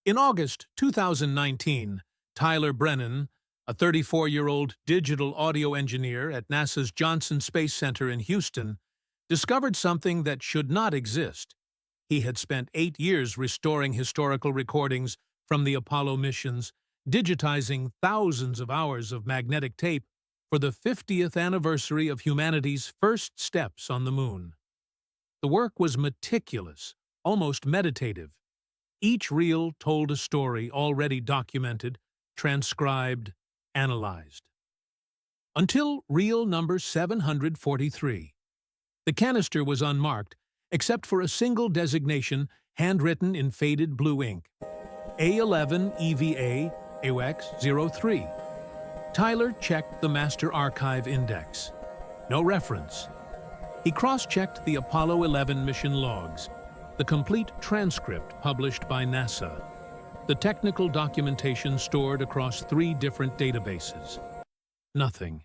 In August 2019, Tyler Brennan, a 34-year-old digital audio engineer at NASA's Johnson Space Center in Houston, discovered something that should not exist. He had spent 8 years restoring historical recordings from the Apollo missions, digitizing thousands of hours of magnetic tape for the 50th anniversary of humanity's first steps on the moon. The work was meticulous, almost meditative. Each reel told a story already documented, transcribed, analyzed. Until reel number 743. The canister was unmarked, except for a single designation handwritten in faded blue ink. A11 EVA AWACS 03. Tyler checked the Master Archive Index. No reference. He cross-checked the Apollo 11 mission logs, the complete transcript published by NASA, the technical documentation stored across 3 different databases. Nothing.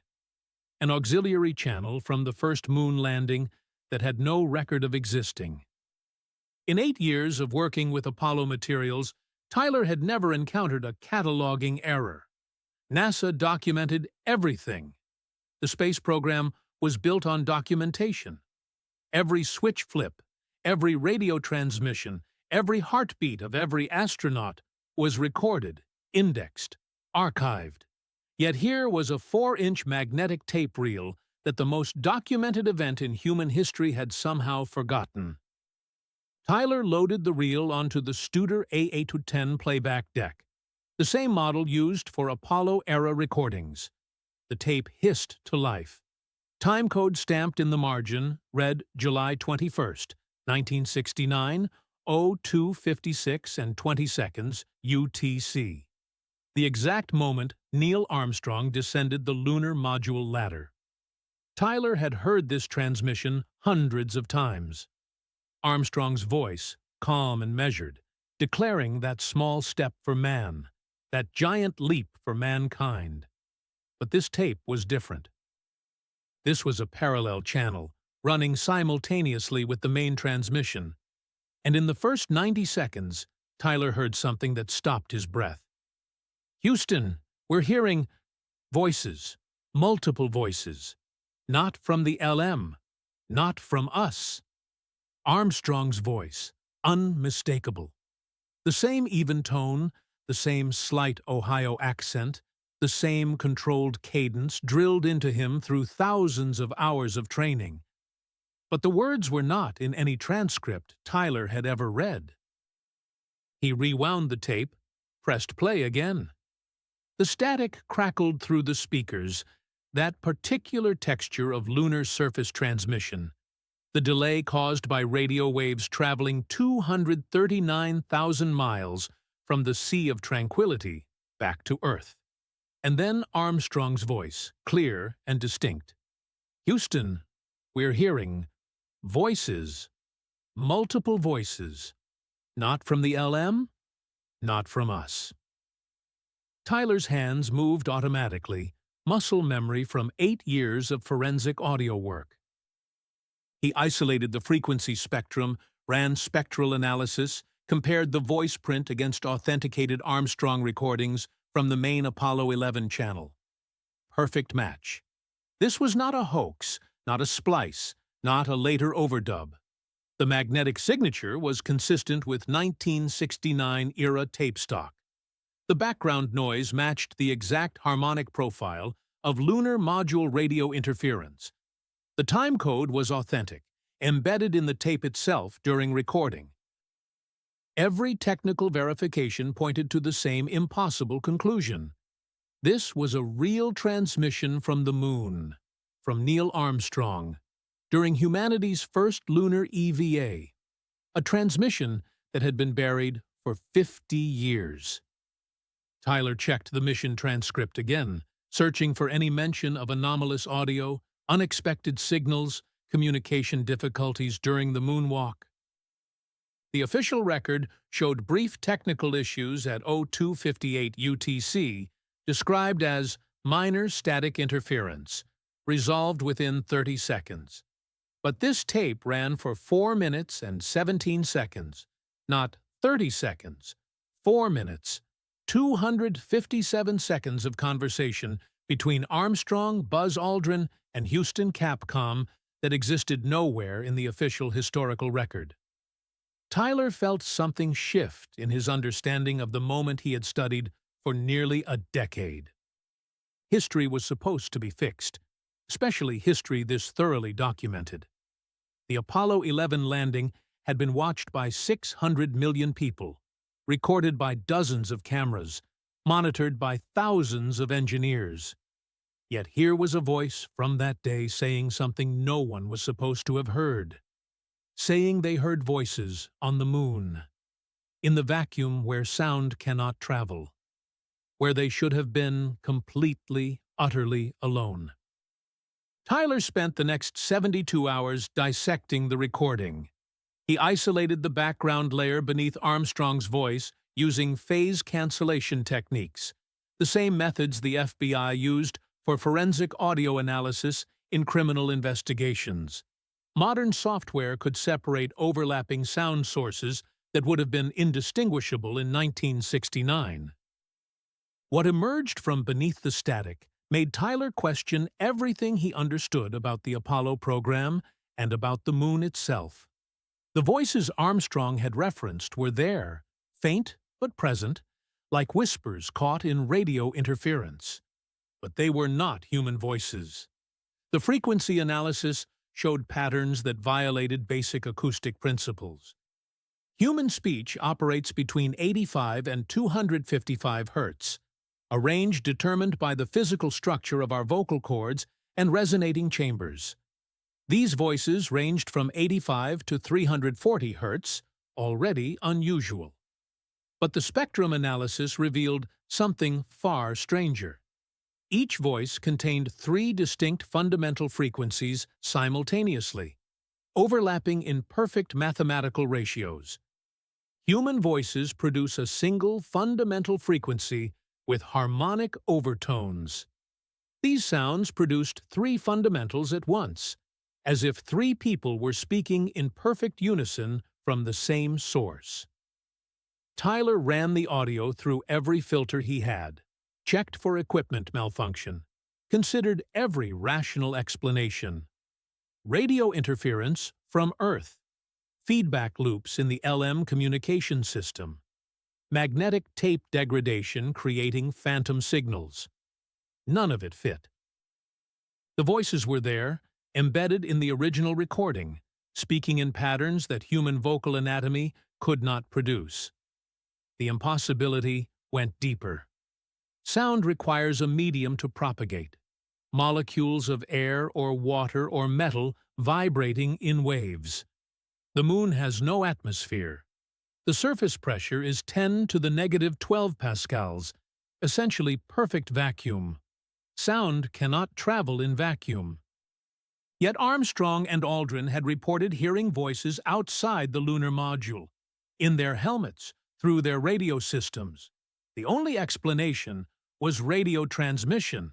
An auxiliary channel from the first moon landing that had no record of existing. In 8 years of working with Apollo materials, Tyler had never encountered a cataloging error. NASA documented everything. The space program was built on documentation. Every switch flip, every radio transmission, every heartbeat of every astronaut was recorded, indexed, archived. Yet here was a 4-inch magnetic tape reel that the most documented event in human history had somehow forgotten. Tyler loaded the reel onto the Studer A810 playback deck, the same model used for Apollo-era recordings. The tape hissed to life. Time code stamped in the margin read July 21st, 1969, 02:56 and 20 seconds, UTC. The exact moment Neil Armstrong descended the lunar module ladder. Tyler had heard this transmission hundreds of times. Armstrong's voice, calm and measured, declaring that small step for man, that giant leap for mankind. But this tape was different. This was a parallel channel, running simultaneously with the main transmission. And in the first 90 seconds, Tyler heard something that stopped his breath. "Houston, we're hearing voices, multiple voices. Not from the LM, not from us." Armstrong's voice, unmistakable. The same even tone, the same slight Ohio accent, the same controlled cadence drilled into him through thousands of hours of training. But the words were not in any transcript Tyler had ever read. He rewound the tape, pressed play again. The static crackled through the speakers, that particular texture of lunar surface transmission, the delay caused by radio waves traveling 239,000 miles from the Sea of Tranquility back to Earth. And then Armstrong's voice, clear and distinct. "Houston, we're hearing voices, multiple voices. Not from the LM, not from us." Tyler's hands moved automatically, muscle memory from 8 years of forensic audio work. He isolated the frequency spectrum, ran spectral analysis, compared the voice print against authenticated Armstrong recordings from the main Apollo 11 channel. Perfect match. This was not a hoax, not a splice, not a later overdub. The magnetic signature was consistent with 1969-era tape stock. The background noise matched the exact harmonic profile of lunar module radio interference. The time code was authentic, embedded in the tape itself during recording. Every technical verification pointed to the same impossible conclusion. This was a real transmission from the moon, from Neil Armstrong, during humanity's first lunar EVA, a transmission that had been buried for 50 years. Tyler checked the mission transcript again, searching for any mention of anomalous audio, unexpected signals, communication difficulties during the moonwalk. The official record showed brief technical issues at 02:58 UTC, described as minor static interference, resolved within 30 seconds. But this tape ran for 4 minutes and 17 seconds, not 30 seconds, 4 minutes, 257 seconds of conversation between Armstrong, Buzz Aldrin, and Houston Capcom that existed nowhere in the official historical record. Tyler felt something shift in his understanding of the moment he had studied for nearly a decade. History was supposed to be fixed, especially history this thoroughly documented. The Apollo 11 landing had been watched by 600 million people, recorded by dozens of cameras, monitored by thousands of engineers. Yet here was a voice from that day saying something no one was supposed to have heard. Saying they heard voices on the moon, in the vacuum where sound cannot travel, where they should have been completely, utterly alone. Tyler spent the next 72 hours dissecting the recording. He isolated the background layer beneath Armstrong's voice using phase cancellation techniques, the same methods the FBI used for forensic audio analysis in criminal investigations. Modern software could separate overlapping sound sources that would have been indistinguishable in 1969. What emerged from beneath the static made Tyler question everything he understood about the Apollo program and about the moon itself. The voices Armstrong had referenced were there, faint but present, like whispers caught in radio interference. But they were not human voices. The frequency analysis showed patterns that violated basic acoustic principles. Human speech operates between 85 and 255 Hz, a range determined by the physical structure of our vocal cords and resonating chambers. These voices ranged from 85 to 340 Hz, already unusual. But the spectrum analysis revealed something far stranger. Each voice contained 3 distinct fundamental frequencies simultaneously, overlapping in perfect mathematical ratios. Human voices produce a single fundamental frequency with harmonic overtones. These sounds produced 3 fundamentals at once, as if 3 people were speaking in perfect unison from the same source. Tyler ran the audio through every filter he had, checked for equipment malfunction, considered every rational explanation. Radio interference from Earth, feedback loops in the LM communication system, magnetic tape degradation creating phantom signals. None of it fit. The voices were there, embedded in the original recording, speaking in patterns that human vocal anatomy could not produce. The impossibility went deeper. Sound requires a medium to propagate, molecules of air or water or metal vibrating in waves. The moon has no atmosphere. The surface pressure is 10 to the negative 12 pascals, essentially perfect vacuum. Sound cannot travel in vacuum. Yet Armstrong and Aldrin had reported hearing voices outside the lunar module, in their helmets, through their radio systems. The only explanation was radio transmission.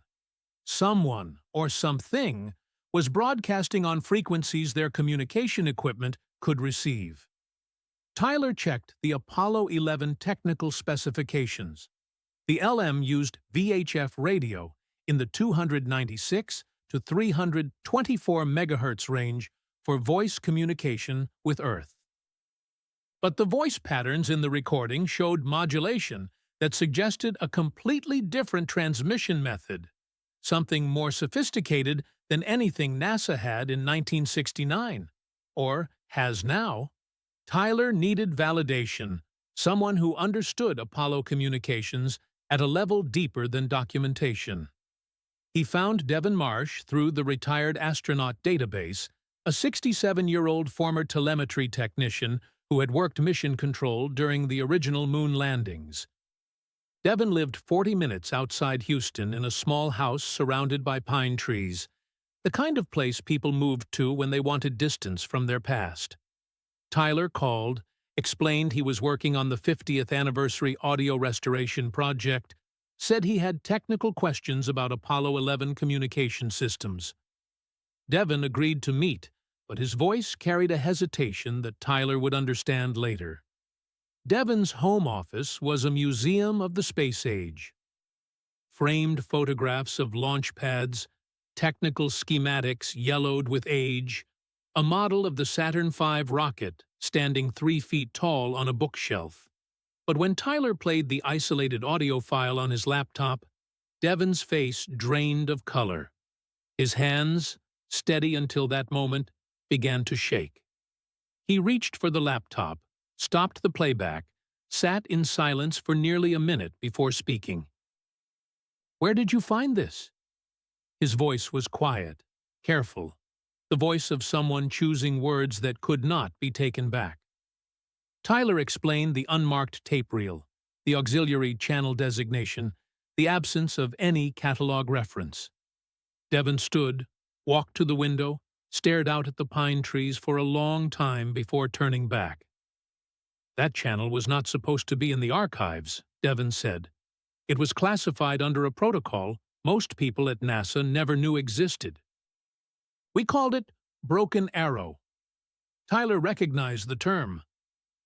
Someone, or something, was broadcasting on frequencies their communication equipment could receive. Tyler checked the Apollo 11 technical specifications. The LM used VHF radio in the 296 to 324 MHz range for voice communication with Earth. But the voice patterns in the recording showed modulation that suggested a completely different transmission method, something more sophisticated than anything NASA had in 1969, or has now. Tyler needed validation, someone who understood Apollo communications at a level deeper than documentation. He found Devon Marsh through the Retired Astronaut database, a 67-year-old former telemetry technician who had worked mission control during the original moon landings. Devon lived 40 minutes outside Houston in a small house surrounded by pine trees, the kind of place people moved to when they wanted distance from their past. Tyler called, explained he was working on the 50th anniversary audio restoration project, said he had technical questions about Apollo 11 communication systems. Devon agreed to meet, but his voice carried a hesitation that Tyler would understand later. Devon's home office was a museum of the space age. Framed photographs of launch pads, technical schematics yellowed with age, a model of the Saturn V rocket standing 3 feet tall on a bookshelf. But when Tyler played the isolated audio file on his laptop, Devon's face drained of color. His hands, steady until that moment, began to shake. He reached for the laptop, stopped the playback, sat in silence for nearly a minute before speaking. "Where did you find this?" His voice was quiet, careful, the voice of someone choosing words that could not be taken back. Tyler explained the unmarked tape reel, the auxiliary channel designation, the absence of any catalog reference. Devon stood, walked to the window, stared out at the pine trees for a long time before turning back. "That channel was not supposed to be in the archives," Devon said. "It was classified under a protocol most people at NASA never knew existed. We called it Broken Arrow." Tyler recognized the term.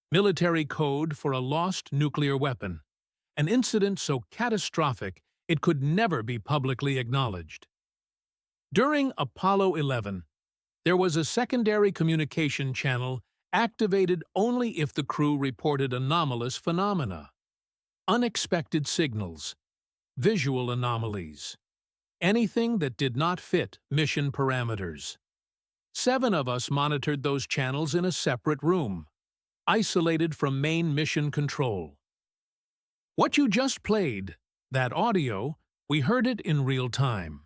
Military code for a lost nuclear weapon, an incident so catastrophic it could never be publicly acknowledged. During Apollo 11, there was a secondary communication channel activated only if the crew reported anomalous phenomena, unexpected signals, visual anomalies, anything that did not fit mission parameters. 7 of us monitored those channels in a separate room, isolated from main mission control. What you just played, that audio, we heard it in real time.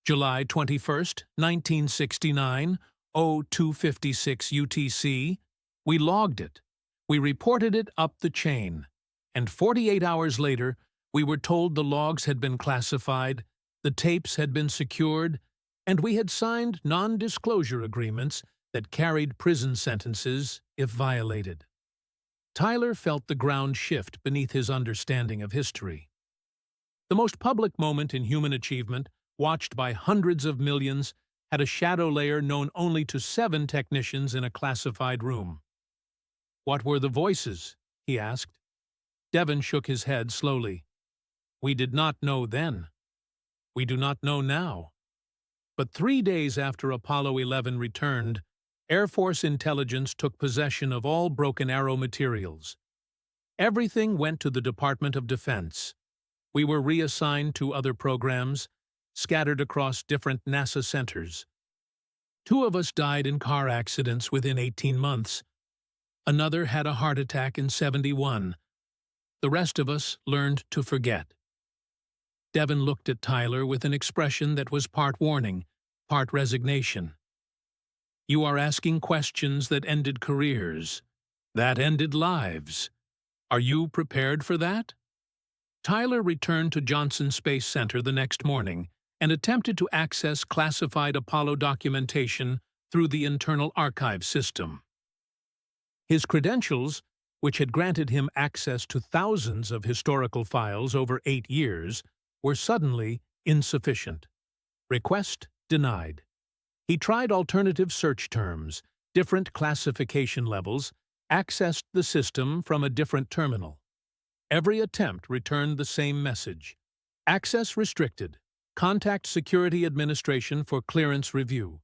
July 21st, 1969, 0256 UTC, we logged it. We reported it up the chain. And 48 hours later, we were told the logs had been classified, the tapes had been secured, and we had signed non-disclosure agreements that carried prison sentences if violated. Tyler felt the ground shift beneath his understanding of history. The most public moment in human achievement, watched by hundreds of millions, had a shadow layer known only to 7 technicians in a classified room. "What were the voices?" he asked. Devon shook his head slowly. "We did not know then. We do not know now." But 3 days after Apollo 11 returned, Air Force intelligence took possession of all Broken Arrow materials. Everything went to the Department of Defense. We were reassigned to other programs, scattered across different NASA centers. 2 of us died in car accidents within 18 months. Another had a heart attack in 71. The rest of us learned to forget. Devon looked at Tyler with an expression that was part warning, part resignation. "You are asking questions that ended careers, that ended lives. Are you prepared for that?" Tyler returned to Johnson Space Center the next morning and attempted to access classified Apollo documentation through the internal archive system. His credentials, which had granted him access to thousands of historical files over 8 years, were suddenly insufficient. Request denied. He tried alternative search terms, different classification levels, accessed the system from a different terminal. Every attempt returned the same message: access restricted. Contact Security Administration for clearance review.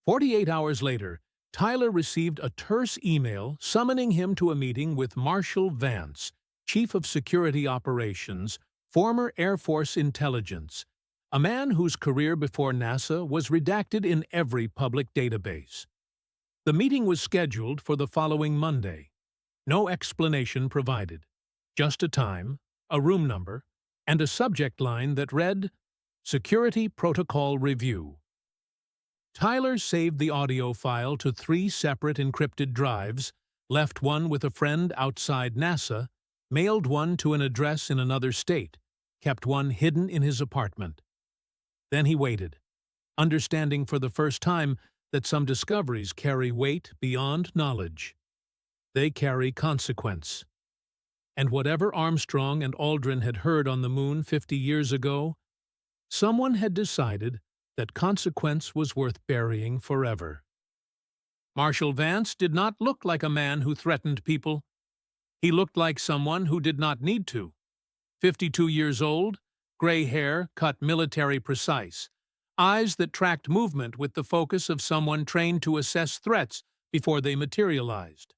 48 hours later, Tyler received a terse email summoning him to a meeting with Marshall Vance, Chief of Security Operations, former Air Force intelligence, a man whose career before NASA was redacted in every public database. The meeting was scheduled for the following Monday. No explanation provided. Just a time, a room number, and a subject line that read, "Security Protocol Review." Tyler saved the audio file to 3 separate encrypted drives, left one with a friend outside NASA, mailed one to an address in another state, kept one hidden in his apartment. Then he waited, understanding for the first time that some discoveries carry weight beyond knowledge. They carry consequence. And whatever Armstrong and Aldrin had heard on the moon 50 years ago, someone had decided that consequence was worth burying forever. Marshall Vance did not look like a man who threatened people. He looked like someone who did not need to. 52 years old, gray hair cut military precise, eyes that tracked movement with the focus of someone trained to assess threats before they materialized.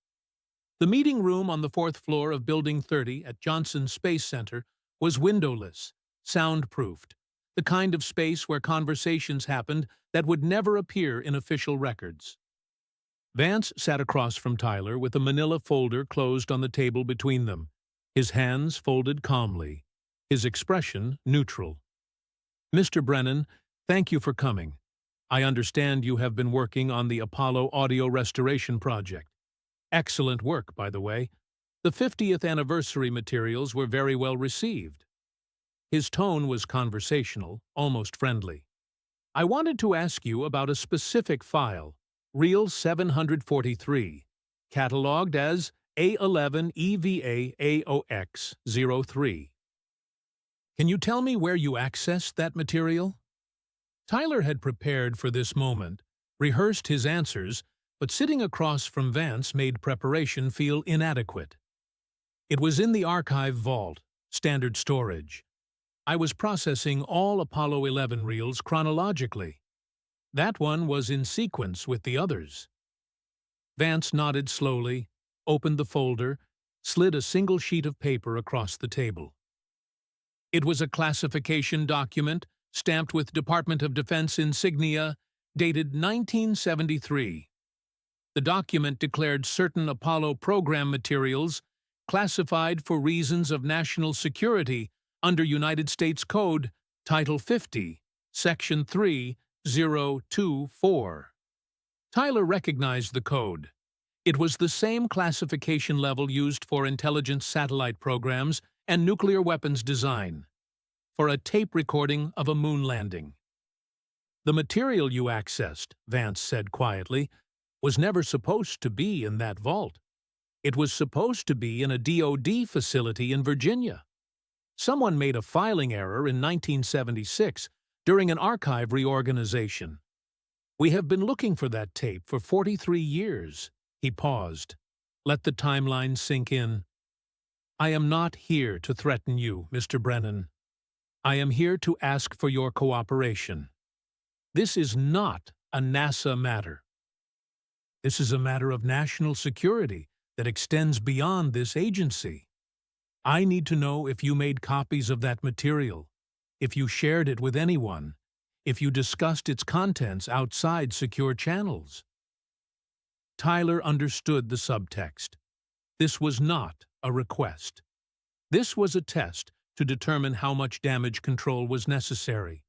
The meeting room on the fourth floor of Building 30 at Johnson Space Center was windowless, soundproofed, the kind of space where conversations happened that would never appear in official records. Vance sat across from Tyler with a manila folder closed on the table between them, his hands folded calmly, his expression neutral. "Mr. Brennan, thank you for coming. I understand you have been working on the Apollo audio restoration project. Excellent work, by the way. The 50th anniversary materials were very well received." His tone was conversational, almost friendly. "I wanted to ask you about a specific file, Reel 743, catalogued as A11 EVA AOX 03. Can you tell me where you accessed that material?" Tyler had prepared for this moment, rehearsed his answers, but sitting across from Vance made preparation feel inadequate. "It was in the archive vault, standard storage. I was processing all Apollo 11 reels chronologically. That one was in sequence with the others." Vance nodded slowly, opened the folder, slid a single sheet of paper across the table. It was a classification document, stamped with Department of Defense insignia, dated 1973. The document declared certain Apollo program materials classified for reasons of national security under United States Code, Title 50, Section 3024. Tyler recognized the code. It was the same classification level used for intelligence satellite programs and nuclear weapons design, for a tape recording of a moon landing. "The material you accessed," Vance said quietly, "was never supposed to be in that vault. It was supposed to be in a DoD facility in Virginia. Someone made a filing error in 1976 during an archive reorganization. We have been looking for that tape for 43 years. He paused. Let the timeline sink in. "I am not here to threaten you, Mr. Brennan. I am here to ask for your cooperation. This is not a NASA matter. This is a matter of national security that extends beyond this agency. I need to know if you made copies of that material, if you shared it with anyone, if you discussed its contents outside secure channels." Tyler understood the subtext. This was not a request. This was a test to determine how much damage control was necessary.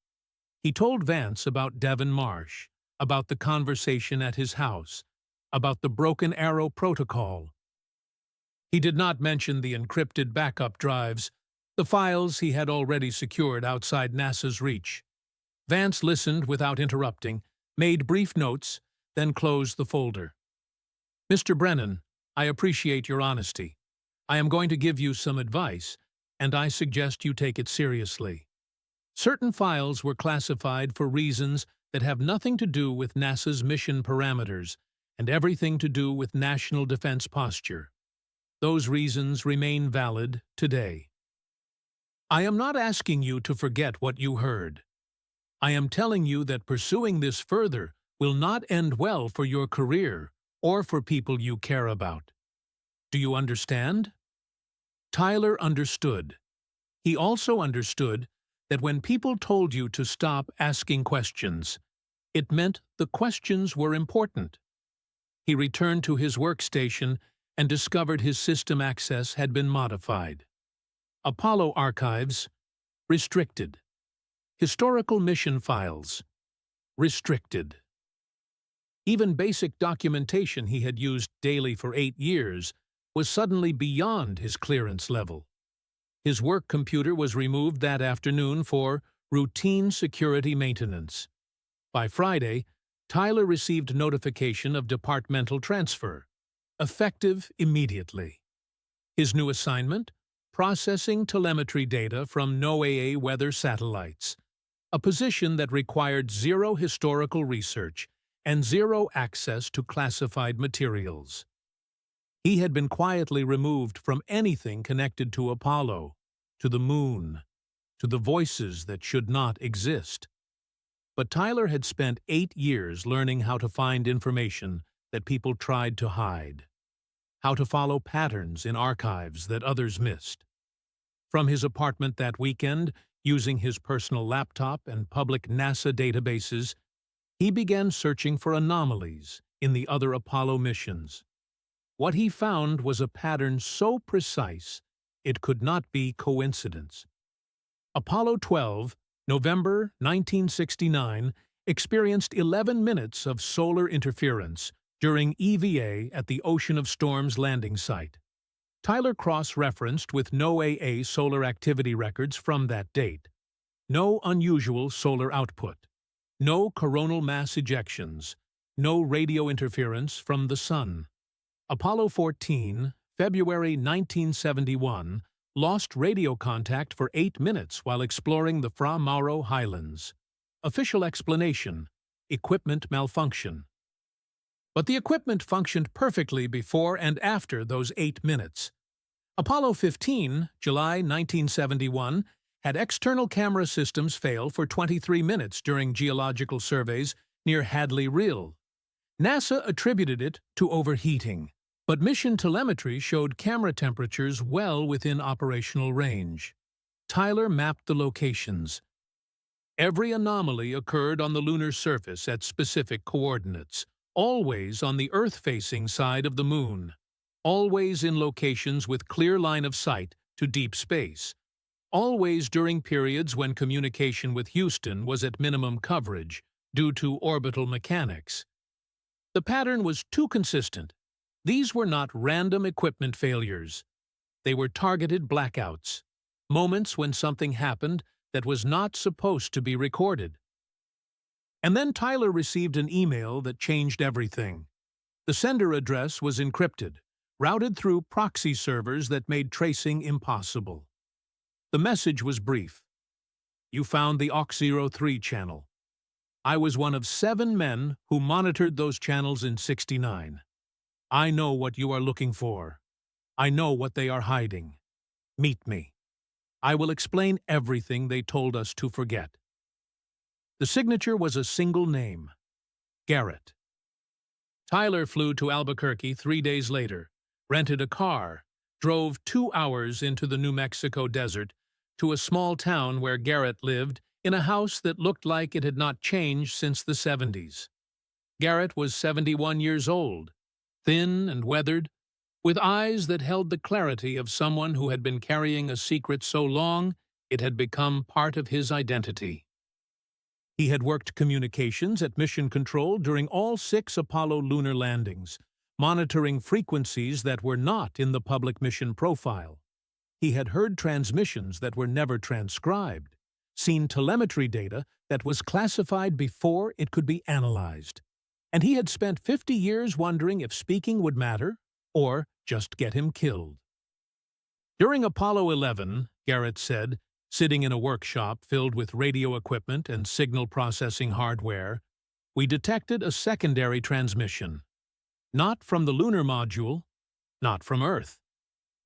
He told Vance about Devon Marsh, about the conversation at his house, about the Broken Arrow Protocol. He did not mention the encrypted backup drives, the files he had already secured outside NASA's reach. Vance listened without interrupting, made brief notes, then closed the folder. "Mr. Brennan, I appreciate your honesty. I am going to give you some advice, and I suggest you take it seriously. Certain files were classified for reasons that have nothing to do with NASA's mission parameters and everything to do with national defense posture. Those reasons remain valid today. I am not asking you to forget what you heard. I am telling you that pursuing this further will not end well for your career or for people you care about. Do you understand?" Tyler understood. He also understood that when people told you to stop asking questions, it meant the questions were important. He returned to his workstation and discovered his system access had been modified. Apollo archives, restricted. Historical mission files, restricted. Even basic documentation he had used daily for 8 years was suddenly beyond his clearance level. His work computer was removed that afternoon for routine security maintenance. By Friday, Tyler received notification of departmental transfer, effective immediately. His new assignment? Processing telemetry data from NOAA weather satellites, a position that required zero historical research and zero access to classified materials. He had been quietly removed from anything connected to Apollo, to the moon, to the voices that should not exist. But Tyler had spent 8 years learning how to find information that people tried to hide, how to follow patterns in archives that others missed. From his apartment that weekend, using his personal laptop and public NASA databases, he began searching for anomalies in the other Apollo missions. What he found was a pattern so precise it could not be coincidence. Apollo 12, November 1969, experienced 11 minutes of solar interference during EVA at the Ocean of Storms landing site. Tyler cross-referenced with NOAA solar activity records from that date. No unusual solar output, no coronal mass ejections, no radio interference from the Sun. Apollo 14, February 1971, lost radio contact for 8 minutes while exploring the Fra Mauro Highlands. Official explanation: equipment malfunction. But the equipment functioned perfectly before and after those 8 minutes. Apollo 15, July 1971, had external camera systems fail for 23 minutes during geological surveys near Hadley Rill. NASA attributed it to overheating, but mission telemetry showed camera temperatures well within operational range. Tyler mapped the locations. Every anomaly occurred on the lunar surface at specific coordinates, always on the Earth-facing side of the Moon, always in locations with clear line of sight to deep space, always during periods when communication with Houston was at minimum coverage due to orbital mechanics. The pattern was too consistent. These were not random equipment failures. They were targeted blackouts, moments when something happened that was not supposed to be recorded. And then Tyler received an email that changed everything. The sender address was encrypted, routed through proxy servers that made tracing impossible. The message was brief. You found the Aux03 channel. I was one of 7 men who monitored those channels in '69. I know what you are looking for. I know what they are hiding. Meet me. I will explain everything they told us to forget. The signature was a single name: Garrett. Tyler flew to Albuquerque 3 days later, rented a car, drove 2 hours into the New Mexico desert to a small town where Garrett lived in a house that looked like it had not changed since the '70s. Garrett was 71 years old, thin and weathered, with eyes that held the clarity of someone who had been carrying a secret so long it had become part of his identity. He had worked communications at Mission Control during all 6 Apollo lunar landings, monitoring frequencies that were not in the public mission profile. He had heard transmissions that were never transcribed, seen telemetry data that was classified before it could be analyzed. And he had spent 50 years wondering if speaking would matter or just get him killed. During Apollo 11, Garrett said, sitting in a workshop filled with radio equipment and signal processing hardware, we detected a secondary transmission. Not from the lunar module, not from Earth.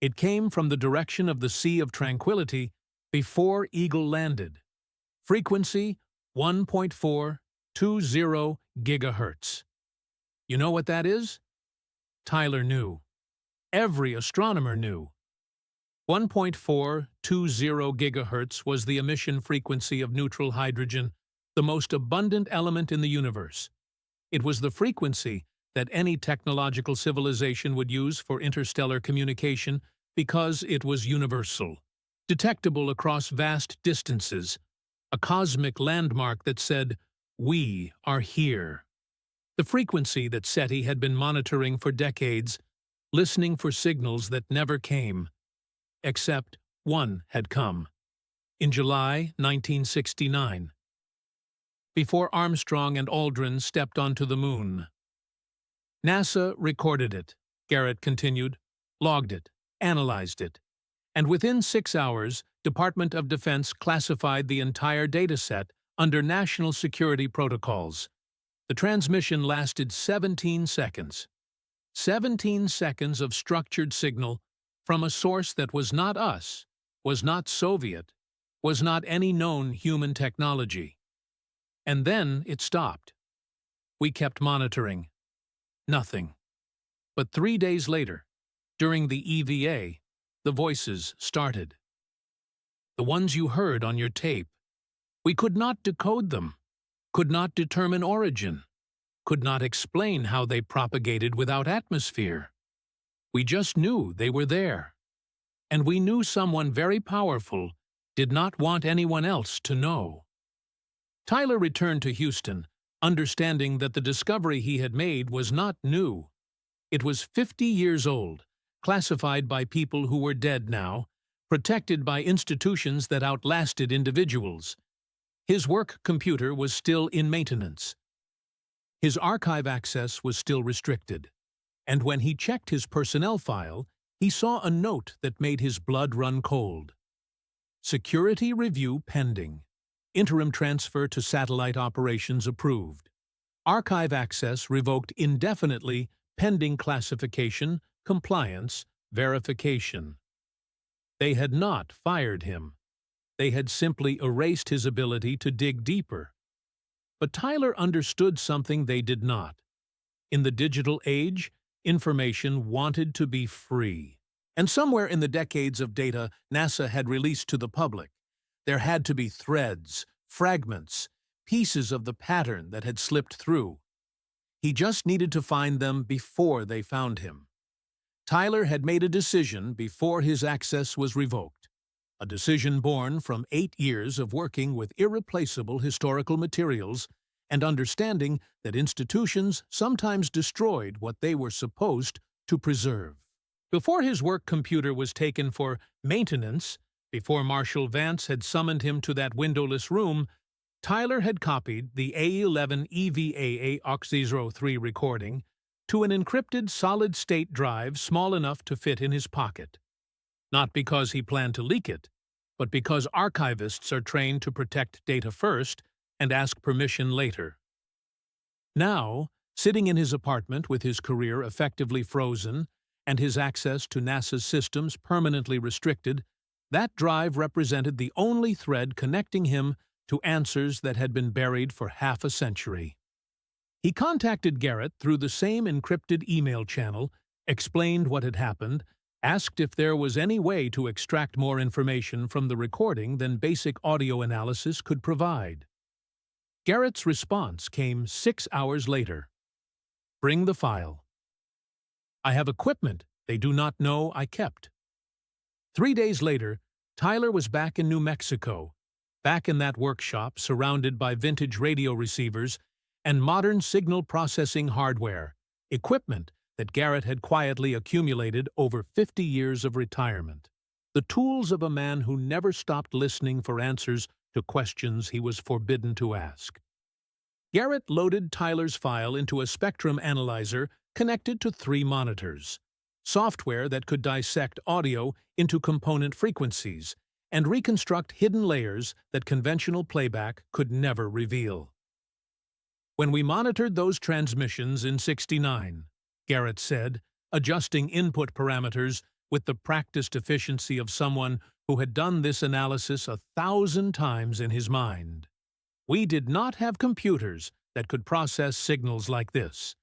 It came from the direction of the Sea of Tranquility before Eagle landed. Frequency 1.420 gigahertz. You know what that is? Tyler knew. Every astronomer knew. 1.420 gigahertz was the emission frequency of neutral hydrogen, the most abundant element in the universe. It was the frequency that any technological civilization would use for interstellar communication because it was universal, detectable across vast distances, a cosmic landmark that said, "We are here." The frequency that SETI had been monitoring for decades, listening for signals that never came. Except one had come. In July 1969. Before Armstrong and Aldrin stepped onto the Moon. NASA recorded it, Garrett continued, logged it, analyzed it. And within 6 hours, Department of Defense classified the entire dataset under national security protocols. The transmission lasted 17 seconds. 17 seconds of structured signal from a source that was not us, was not Soviet, was not any known human technology. And then it stopped. We kept monitoring. Nothing. But 3 days later, during the EVA, the voices started. The ones you heard on your tape. We could not decode them, could not determine origin, could not explain how they propagated without atmosphere. We just knew they were there. And we knew someone very powerful did not want anyone else to know. Tyler returned to Houston, understanding that the discovery he had made was not new. It was 50 years old, classified by people who were dead now, protected by institutions that outlasted individuals. His work computer was still in maintenance. His archive access was still restricted. And when he checked his personnel file, he saw a note that made his blood run cold. Security review pending. Interim transfer to satellite operations approved. Archive access revoked indefinitely pending classification, compliance, verification. They had not fired him. They had simply erased his ability to dig deeper. But Tyler understood something they did not. In the digital age, information wanted to be free. And somewhere in the decades of data NASA had released to the public, there had to be threads, fragments, pieces of the pattern that had slipped through. He just needed to find them before they found him. Tyler had made a decision before his access was revoked, a decision born from 8 years of working with irreplaceable historical materials and understanding that institutions sometimes destroyed what they were supposed to preserve. Before his work computer was taken for maintenance, before Marshal Vance had summoned him to that windowless room, Tyler had copied the A11 EVAA OX03 recording to an encrypted solid-state drive small enough to fit in his pocket. Not because he planned to leak it, but because archivists are trained to protect data first and ask permission later. Now, sitting in his apartment with his career effectively frozen and his access to NASA's systems permanently restricted, that drive represented the only thread connecting him to answers that had been buried for half a century. He contacted Garrett through the same encrypted email channel, explained what had happened, asked if there was any way to extract more information from the recording than basic audio analysis could provide. Garrett's response came 6 hours later. Bring the file. I have equipment they do not know I kept. 3 days later, Tyler was back in New Mexico, back in that workshop surrounded by vintage radio receivers and modern signal processing hardware, equipment that Garrett had quietly accumulated over 50 years of retirement. The tools of a man who never stopped listening for answers to questions he was forbidden to ask. Garrett loaded Tyler's file into a spectrum analyzer connected to 3 monitors, software that could dissect audio into component frequencies and reconstruct hidden layers that conventional playback could never reveal. When we monitored those transmissions in '69, Garrett said, adjusting input parameters with the practiced efficiency of someone who had done this analysis 1,000 times in his mind, we did not have computers that could process signals like this.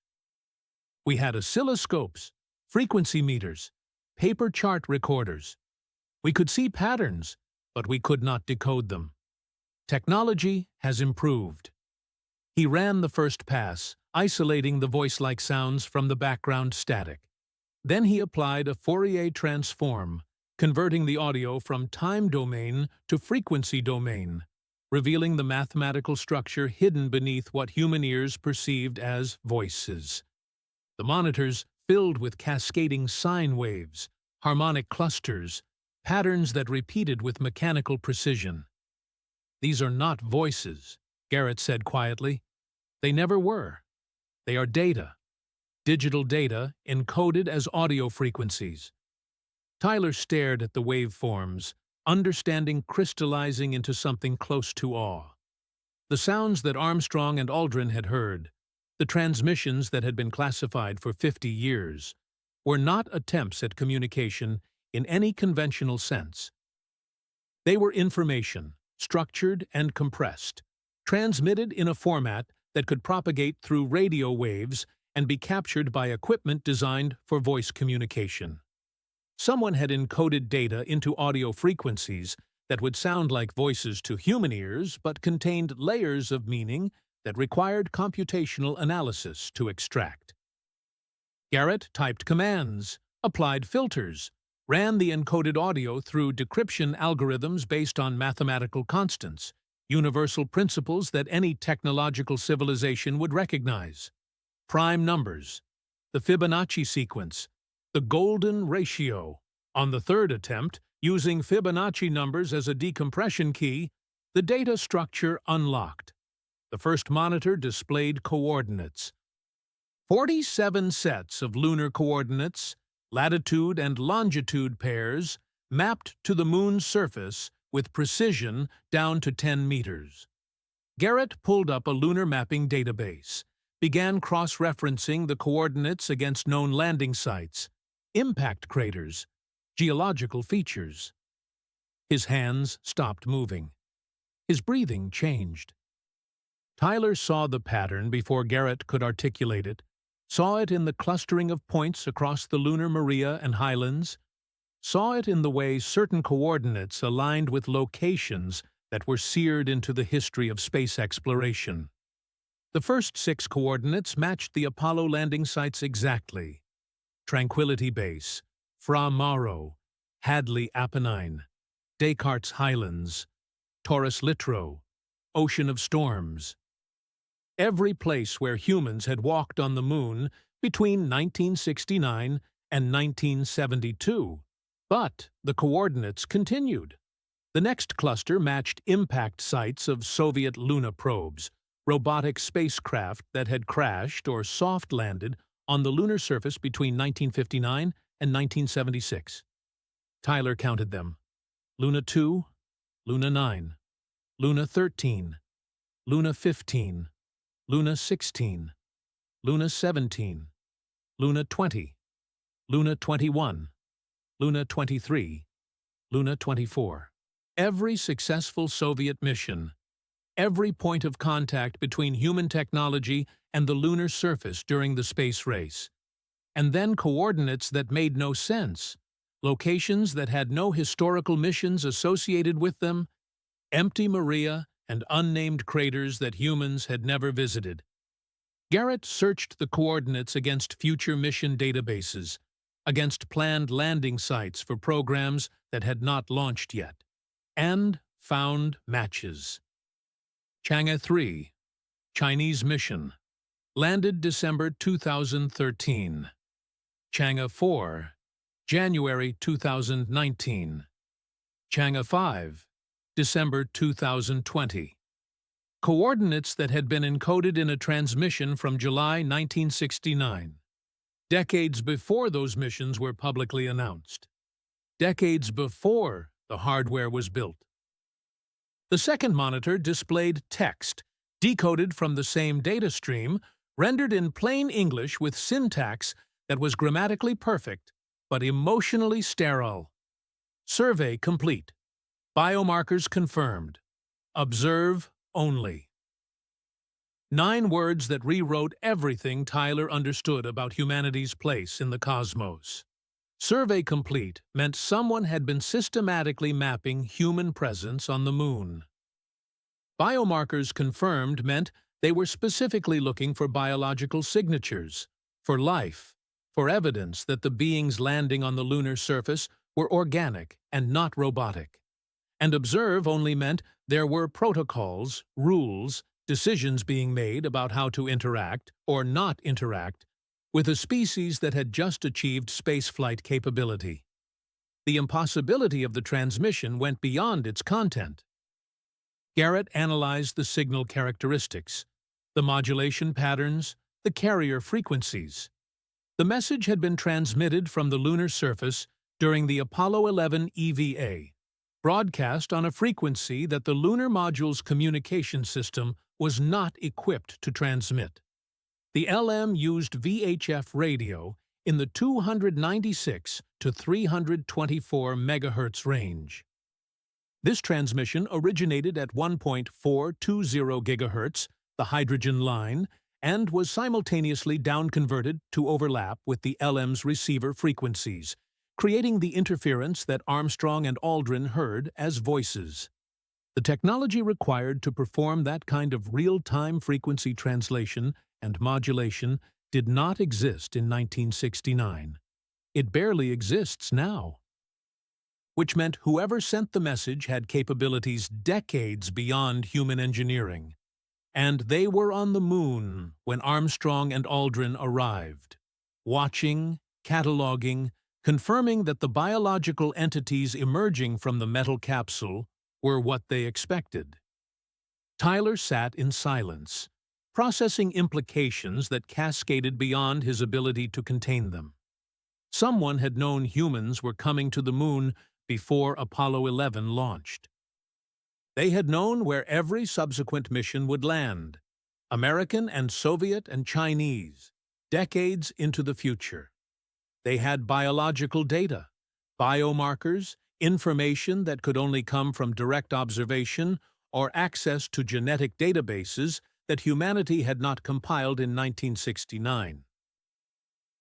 We had oscilloscopes, frequency meters, paper chart recorders. We could see patterns, but we could not decode them. Technology has improved. He ran the first pass, isolating the voice-like sounds from the background static. Then he applied a Fourier transform, converting the audio from time domain to frequency domain, revealing the mathematical structure hidden beneath what human ears perceived as voices. The monitors filled with cascading sine waves, harmonic clusters, patterns that repeated with mechanical precision. These are not voices, Garrett said quietly. They never were. They are data. Digital data encoded as audio frequencies. Tyler stared at the waveforms, understanding crystallizing into something close to awe. The sounds that Armstrong and Aldrin had heard, the transmissions that had been classified for 50 years were not attempts at communication in any conventional sense. They were information, structured and compressed, transmitted in a format that could propagate through radio waves and be captured by equipment designed for voice communication. Someone had encoded data into audio frequencies that would sound like voices to human ears but contained layers of meaning that required computational analysis to extract. Garrett typed commands, applied filters, ran the encoded audio through decryption algorithms based on mathematical constants, universal principles that any technological civilization would recognize. Prime numbers, the Fibonacci sequence, the golden ratio. On the third attempt, using Fibonacci numbers as a decompression key, the data structure unlocked. The first monitor displayed coordinates. 47 sets of lunar coordinates, latitude and longitude pairs, mapped to the moon's surface with precision down to 10 meters. Garrett pulled up a lunar mapping database, began cross-referencing the coordinates against known landing sites, impact craters, geological features. His hands stopped moving. His breathing changed. Tyler saw the pattern before Garrett could articulate it, saw it in the clustering of points across the lunar Maria and highlands, saw it in the way certain coordinates aligned with locations that were seared into the history of space exploration. The first 6 coordinates matched the Apollo landing sites exactly: Tranquility Base, Fra Mauro, Hadley Apennine, Descartes Highlands, Taurus Littrow, Ocean of Storms. Every place where humans had walked on the moon between 1969 and 1972. But the coordinates continued. The next cluster matched impact sites of Soviet Luna probes, robotic spacecraft that had crashed or soft-landed on the lunar surface between 1959 and 1976. Tyler counted them: Luna 2, Luna 9, Luna 13, Luna 15, Luna 16, Luna 17, Luna 20, Luna 21, Luna 23, Luna 24. Every successful Soviet mission, every point of contact between human technology and the lunar surface during the space race. And then coordinates that made no sense, locations that had no historical missions associated with them, empty Maria and unnamed craters that humans had never visited. Garrett searched the coordinates against future mission databases, against planned landing sites for programs that had not launched yet, and found matches. Chang'e 3, Chinese mission, landed December 2013. Chang'e 4, January 2019. Chang'e 5, December 2020. Coordinates that had been encoded in a transmission from July 1969. Decades before those missions were publicly announced. Decades before the hardware was built. The second monitor displayed text, decoded from the same data stream, rendered in plain English with syntax that was grammatically perfect, but emotionally sterile. Survey complete. Biomarkers confirmed. Observe only. 9 words that rewrote everything Tyler understood about humanity's place in the cosmos. Survey complete meant someone had been systematically mapping human presence on the moon. Biomarkers confirmed meant they were specifically looking for biological signatures, for life, for evidence that the beings landing on the lunar surface were organic and not robotic. And observe only meant there were protocols, rules, decisions being made about how to interact or not interact with a species that had just achieved spaceflight capability. The impossibility of the transmission went beyond its content. Garrett analyzed the signal characteristics, the modulation patterns, the carrier frequencies. The message had been transmitted from the lunar surface during the Apollo 11 EVA, broadcast on a frequency that the lunar module's communication system was not equipped to transmit. The LM used VHF radio in the 296 to 324 MHz range. This transmission originated at 1.420 GHz, the hydrogen line, and was simultaneously downconverted to overlap with the LM's receiver frequencies, creating the interference that Armstrong and Aldrin heard as voices. The technology required to perform that kind of real-time frequency translation and modulation did not exist in 1969. It barely exists now. Which meant whoever sent the message had capabilities decades beyond human engineering. And they were on the moon when Armstrong and Aldrin arrived, watching, cataloging, confirming that the biological entities emerging from the metal capsule were what they expected. Tyler sat in silence, processing implications that cascaded beyond his ability to contain them. Someone had known humans were coming to the moon before Apollo 11 launched. They had known where every subsequent mission would land, American and Soviet and Chinese, decades into the future. They had biological data, biomarkers, information that could only come from direct observation or access to genetic databases that humanity had not compiled in 1969.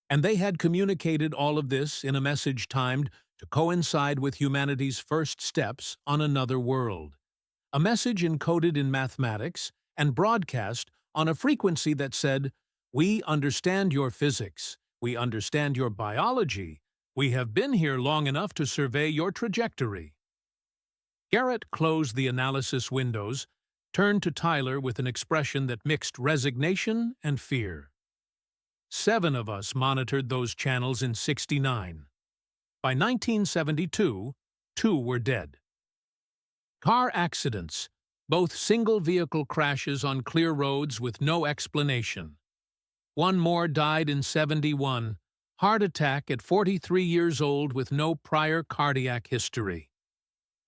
And they had communicated all of this in a message timed to coincide with humanity's first steps on another world. A message encoded in mathematics and broadcast on a frequency that said, "We understand your physics, we understand your biology, we have been here long enough to survey your trajectory." Garrett closed the analysis windows, turned to Tyler with an expression that mixed resignation and fear. 7 of us monitored those channels in '69. By 1972, 2 were dead. Car accidents, both single-vehicle crashes on clear roads with no explanation. 1 more died in '71, heart attack at 43 years old with no prior cardiac history.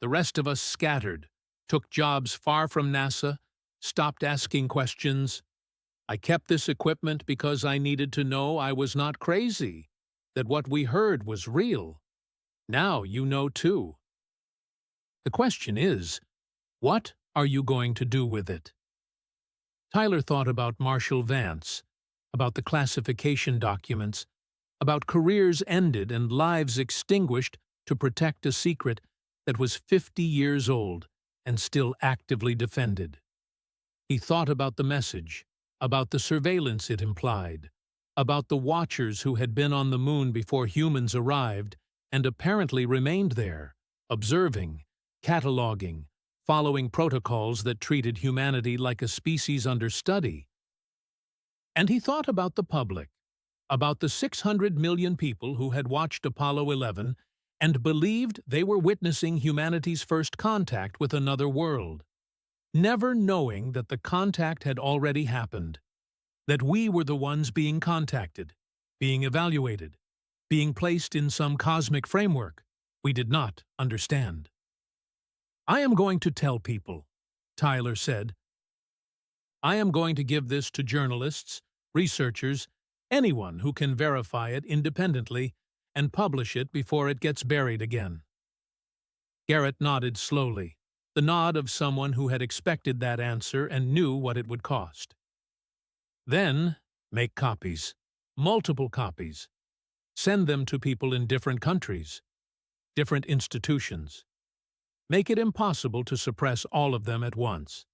The rest of us scattered, took jobs far from NASA, stopped asking questions. I kept this equipment because I needed to know I was not crazy, that what we heard was real. Now you know too. The question is, what are you going to do with it? Tyler thought about Marshall Vance, about the classification documents, about careers ended and lives extinguished to protect a secret that was 50 years old and still actively defended. He thought about the message, about the surveillance it implied, about the watchers who had been on the moon before humans arrived and apparently remained there, observing, cataloging, following protocols that treated humanity like a species under study. And he thought about the public, about the 600 million people who had watched Apollo 11 and believed they were witnessing humanity's first contact with another world, never knowing that the contact had already happened, that we were the ones being contacted, being evaluated, being placed in some cosmic framework we did not understand. "I am going to tell people," Tyler said. "I am going to give this to journalists, researchers, anyone who can verify it independently and publish it before it gets buried again." Garrett nodded slowly, the nod of someone who had expected that answer and knew what it would cost. "Then, make copies, multiple copies. Send them to people in different countries, different institutions. Make it impossible to suppress all of them at once.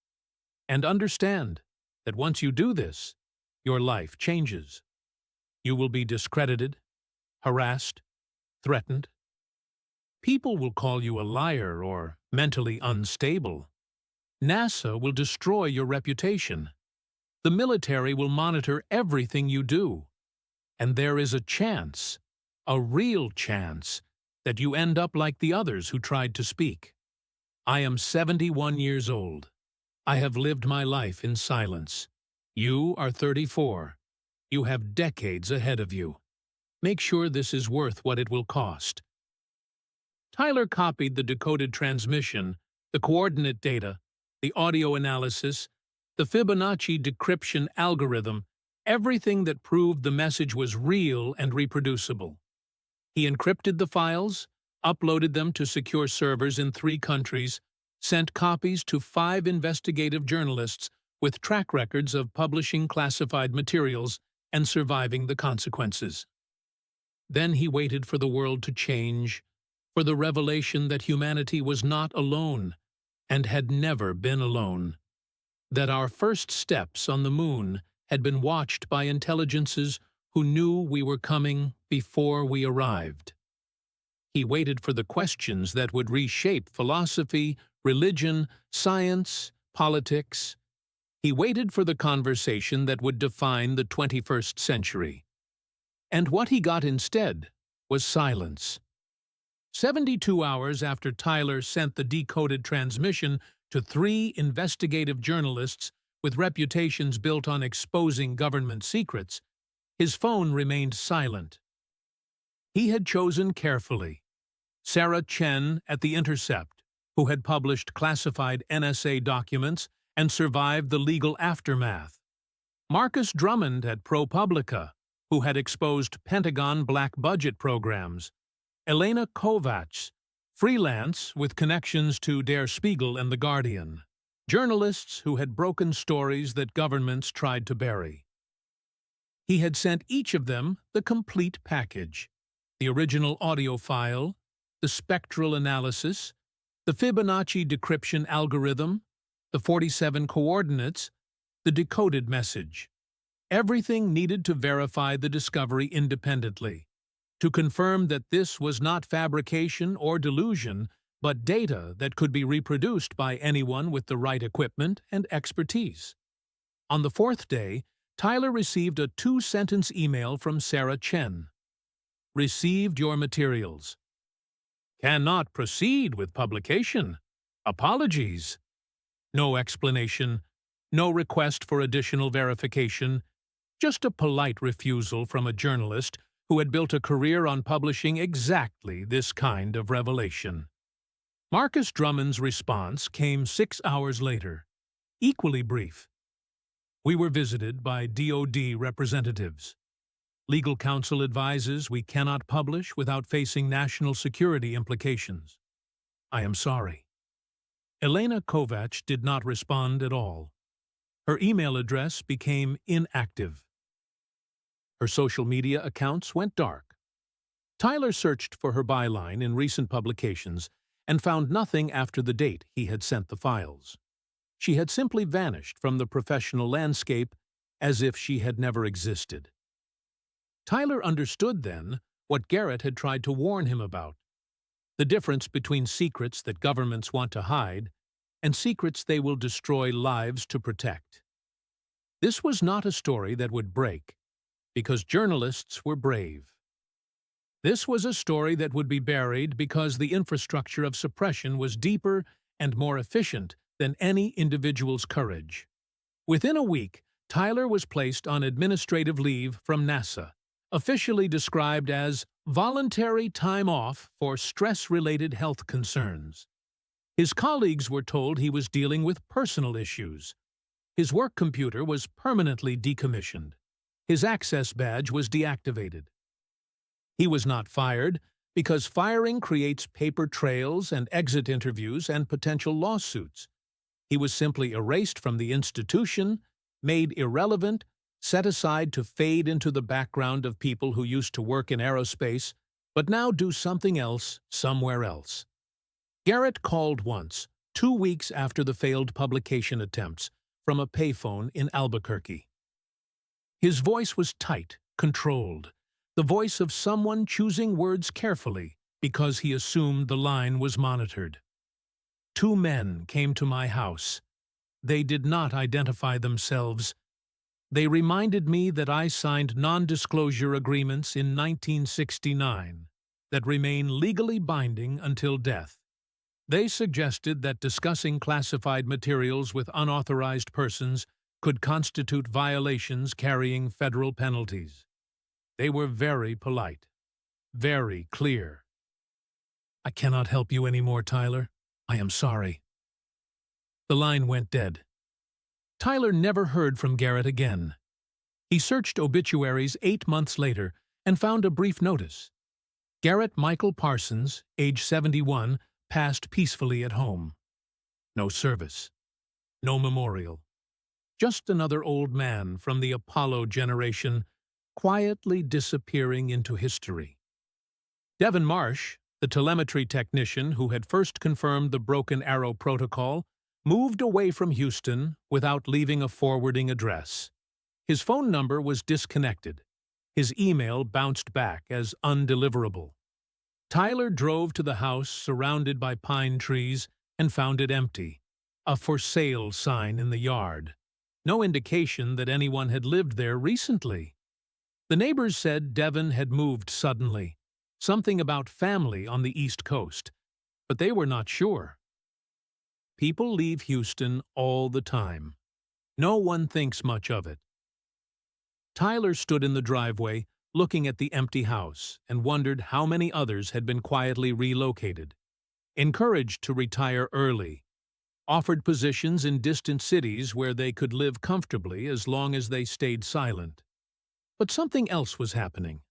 And understand that once you do this, your life changes. You will be discredited, harassed, threatened. People will call you a liar or mentally unstable. NASA will destroy your reputation. The military will monitor everything you do. And there is a chance, a real chance, that you end up like the others who tried to speak. I am 71 years old. I have lived my life in silence. You are 34. You have decades ahead of you. Make sure this is worth what it will cost." Tyler copied the decoded transmission, the coordinate data, the audio analysis, the Fibonacci decryption algorithm, everything that proved the message was real and reproducible. He encrypted the files, uploaded them to secure servers in 3 countries, sent copies to 5 investigative journalists with track records of publishing classified materials and surviving the consequences. Then he waited for the world to change, for the revelation that humanity was not alone and had never been alone, that our first steps on the moon had been watched by intelligences who knew we were coming before we arrived. He waited for the questions that would reshape philosophy, religion, science, politics. He waited for the conversation that would define the 21st century. And what he got instead was silence. 72 hours after Tyler sent the decoded transmission to 3 investigative journalists with reputations built on exposing government secrets, his phone remained silent. He had chosen carefully. Sarah Chen at The Intercept, who had published classified NSA documents and survived the legal aftermath. Marcus Drummond at ProPublica, who had exposed Pentagon black budget programs. Elena Kovacs, freelance with connections to Der Spiegel and The Guardian. Journalists who had broken stories that governments tried to bury. He had sent each of them the complete package: the original audio file, the spectral analysis, the Fibonacci decryption algorithm, the 47 coordinates, the decoded message. Everything needed to verify the discovery independently, to confirm that this was not fabrication or delusion, but data that could be reproduced by anyone with the right equipment and expertise. On the 4th day, Tyler received a 2-sentence email from Sarah Chen. Received your materials. Cannot proceed with publication. Apologies. No explanation, no request for additional verification, just a polite refusal from a journalist who had built a career on publishing exactly this kind of revelation. Marcus Drummond's response came 6 hours later, equally brief. We were visited by DoD representatives. Legal counsel advises we cannot publish without facing national security implications. I am sorry. Elena Kovacs did not respond at all. Her email address became inactive. Her social media accounts went dark. Tyler searched for her byline in recent publications and found nothing after the date he had sent the files. She had simply vanished from the professional landscape as if she had never existed. Tyler understood then what Garrett had tried to warn him about: the difference between secrets that governments want to hide and secrets they will destroy lives to protect. This was not a story that would break, because journalists were brave. This was a story that would be buried because the infrastructure of suppression was deeper and more efficient than any individual's courage. Within a week, Tyler was placed on administrative leave from NASA, officially described as voluntary time off for stress-related health concerns. His colleagues were told he was dealing with personal issues. His work computer was permanently decommissioned. His access badge was deactivated. He was not fired because firing creates paper trails and exit interviews and potential lawsuits. He was simply erased from the institution, made irrelevant, set aside to fade into the background of people who used to work in aerospace, but now do something else somewhere else. Garrett called once, 2 weeks after the failed publication attempts, from a payphone in Albuquerque. His voice was tight, controlled, the voice of someone choosing words carefully because he assumed the line was monitored. 2 men came to my house. They did not identify themselves. They reminded me that I signed non-disclosure agreements in 1969 that remain legally binding until death. They suggested that discussing classified materials with unauthorized persons could constitute violations carrying federal penalties. They were very polite, very clear. I cannot help you anymore, Tyler. I am sorry. The line went dead. Tyler never heard from Garrett again. He searched obituaries 8 months later and found a brief notice. Garrett Michael Parsons, age 71, passed peacefully at home. No service. No memorial. Just another old man from the Apollo generation, quietly disappearing into history. Devon Marsh, the telemetry technician who had first confirmed the Broken Arrow protocol, moved away from Houston without leaving a forwarding address. His phone number was disconnected. His email bounced back as undeliverable. Tyler drove to the house surrounded by pine trees and found it empty, a for sale sign in the yard. No indication that anyone had lived there recently. The neighbors said Devon had moved suddenly, something about family on the East Coast, but they were not sure. People leave Houston all the time. No one thinks much of it. Tyler stood in the driveway, looking at the empty house, and wondered how many others had been quietly relocated, encouraged to retire early, offered positions in distant cities where they could live comfortably as long as they stayed silent. But something else was happening.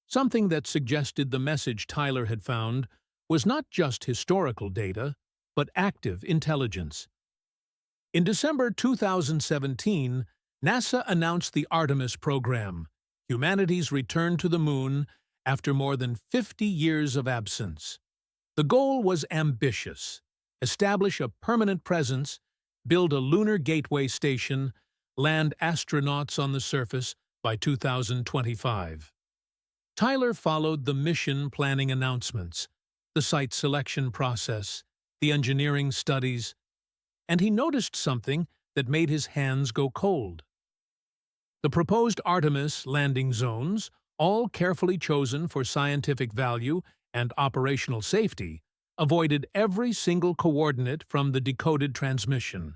Something that suggested the message Tyler had found was not just historical data, but active intelligence. In December 2017, NASA announced the Artemis program, humanity's return to the moon after more than 50 years of absence. The goal was ambitious: establish a permanent presence, build a lunar gateway station, land astronauts on the surface by 2025. Tyler followed the mission planning announcements, the site selection process, the engineering studies, and he noticed something that made his hands go cold. The proposed Artemis landing zones, all carefully chosen for scientific value and operational safety, avoided every single coordinate from the decoded transmission.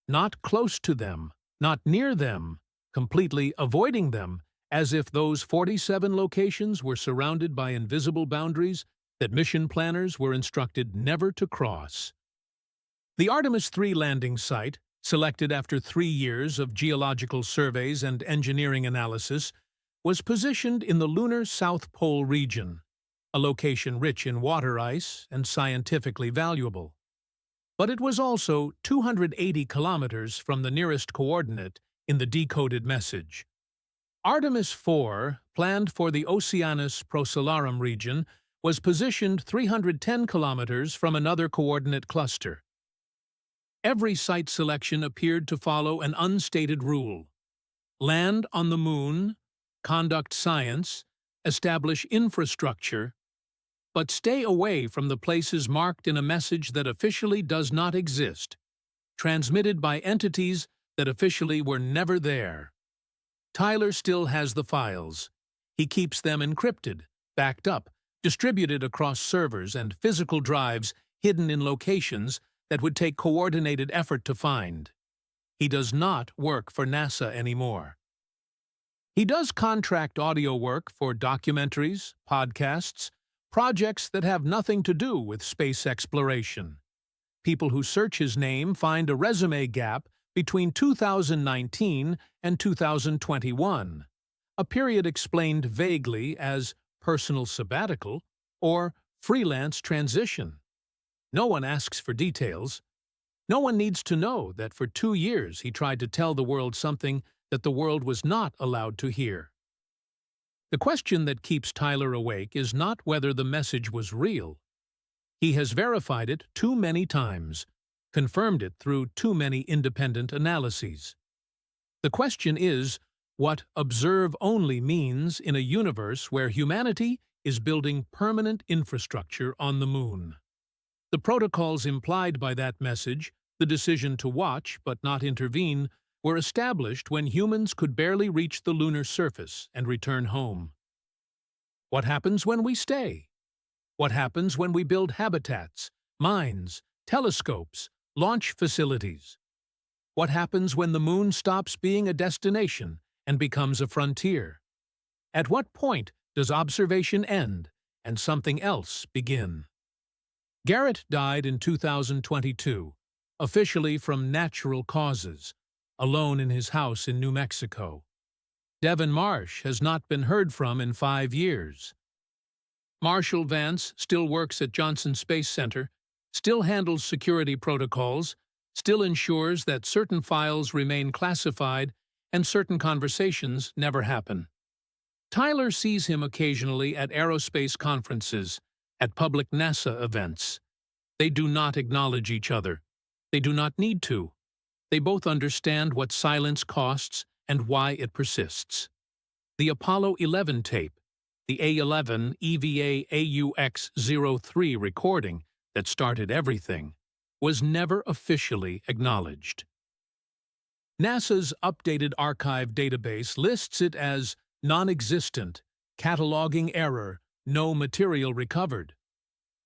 Not close to them, not near them, completely avoiding them, as if those 47 locations were surrounded by invisible boundaries that mission planners were instructed never to cross. The Artemis 3 landing site, selected after 3 years of geological surveys and engineering analysis, was positioned in the lunar South Pole region, a location rich in water ice and scientifically valuable. But it was also 280 kilometers from the nearest coordinate in the decoded message. Artemis 4, planned for the Oceanus Procellarum region, was positioned 310 kilometers from another coordinate cluster. Every site selection appeared to follow an unstated rule: land on the moon, conduct science, establish infrastructure, but stay away from the places marked in a message that officially does not exist, transmitted by entities that officially were never there. Tyler still has the files. He keeps them encrypted, backed up, distributed across servers and physical drives hidden in locations that would take coordinated effort to find. He does not work for NASA anymore. He does contract audio work for documentaries, podcasts, projects that have nothing to do with space exploration. People who search his name find a resume gap between 2019 and 2021, a period explained vaguely as personal sabbatical or freelance transition. No one asks for details. No one needs to know that for 2 years he tried to tell the world something that the world was not allowed to hear. The question that keeps Tyler awake is not whether the message was real. He has verified it too many times, confirmed it through too many independent analyses. The question is what observe only means in a universe where humanity is building permanent infrastructure on the moon. The protocols implied by that message, the decision to watch but not intervene, were established when humans could barely reach the lunar surface and return home. What happens when we stay? What happens when we build habitats, mines, telescopes, launch facilities? What happens when the moon stops being a destination and becomes a frontier? At what point does observation end and something else begin? Garrett died in 2022, officially from natural causes, alone in his house in New Mexico. Devon Marsh has not been heard from in 5 years. Marshall Vance still works at Johnson Space Center, still handles security protocols, still ensures that certain files remain classified and certain conversations never happen. Tyler sees him occasionally at aerospace conferences, at public NASA events. They do not acknowledge each other. They do not need to. They both understand what silence costs and why it persists. The Apollo 11 tape, the A11 EVA AUX-03 recording that started everything, was never officially acknowledged. NASA's updated archive database lists it as non-existent, cataloging error, no material recovered.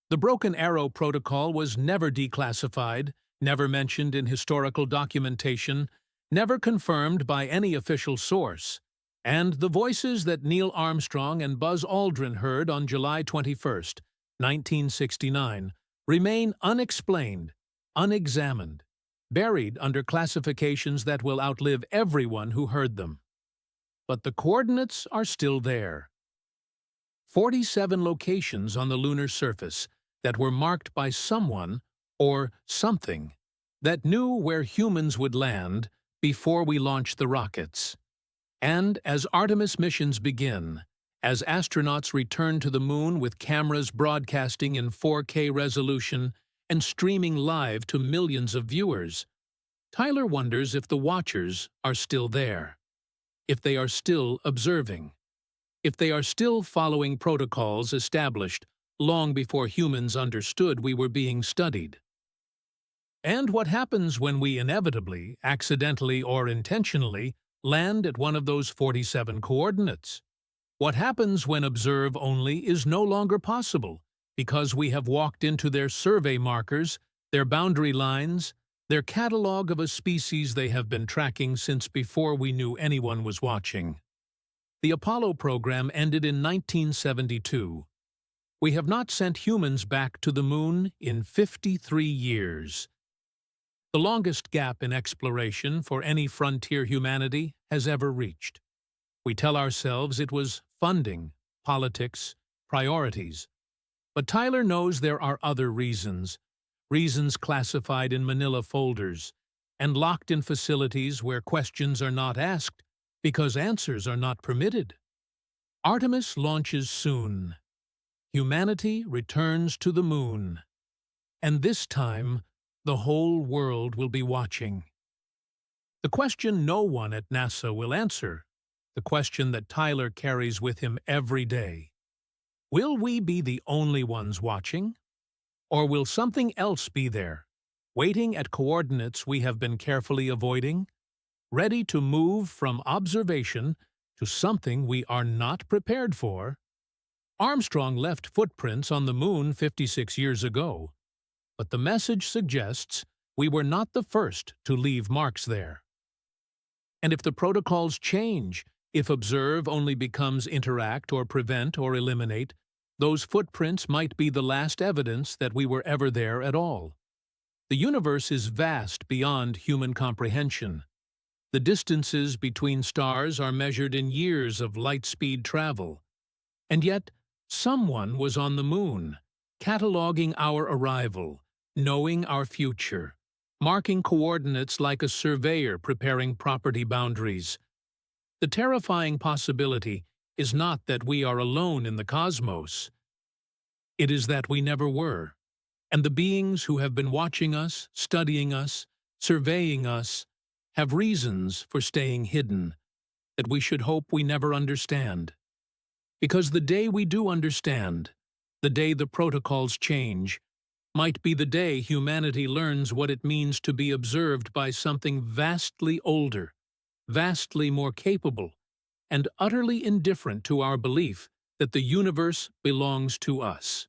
The Broken Arrow protocol was never declassified, never mentioned in historical documentation, never confirmed by any official source, and the voices that Neil Armstrong and Buzz Aldrin heard on July 21, 1969, remain unexplained, unexamined, buried under classifications that will outlive everyone who heard them. But the coordinates are still there. 47 locations on the lunar surface that were marked by someone or something that knew where humans would land before we launched the rockets. And as Artemis missions begin, as astronauts return to the moon with cameras broadcasting in 4K resolution and streaming live to millions of viewers, Tyler wonders if the watchers are still there, if they are still observing, if they are still following protocols established long before humans understood we were being studied. And what happens when we inevitably, accidentally or intentionally, land at one of those 47 coordinates? What happens when observe only is no longer possible because we have walked into their survey markers, their boundary lines, their catalog of a species they have been tracking since before we knew anyone was watching? The Apollo program ended in 1972. We have not sent humans back to the moon in 53 years. The longest gap in exploration for any frontier humanity has ever reached. We tell ourselves it was funding, politics, priorities. But Tyler knows there are other reasons classified in manila folders and locked in facilities where questions are not asked because answers are not permitted. Artemis launches soon. Humanity returns to the moon. And this time, the whole world will be watching. The question no one at NASA will answer, the question that Tyler carries with him every day. Will we be the only ones watching? Or will something else be there, waiting at coordinates we have been carefully avoiding, ready to move from observation to something we are not prepared for? Armstrong left footprints on the moon 56 years ago, but the message suggests we were not the first to leave marks there. And if the protocols change, if observe only becomes interact or prevent or eliminate, those footprints might be the last evidence that we were ever there at all. The universe is vast beyond human comprehension. The distances between stars are measured in years of light-speed travel. And yet, someone was on the moon, cataloging our arrival, knowing our future, marking coordinates like a surveyor preparing property boundaries. The terrifying possibility is not that we are alone in the cosmos. It is that we never were, and the beings who have been watching us, studying us, surveying us, have reasons for staying hidden that we should hope we never understand. Because the day we do understand, the day the protocols change, might be the day humanity learns what it means to be observed by something vastly older, vastly more capable, and utterly indifferent to our belief that the universe belongs to us.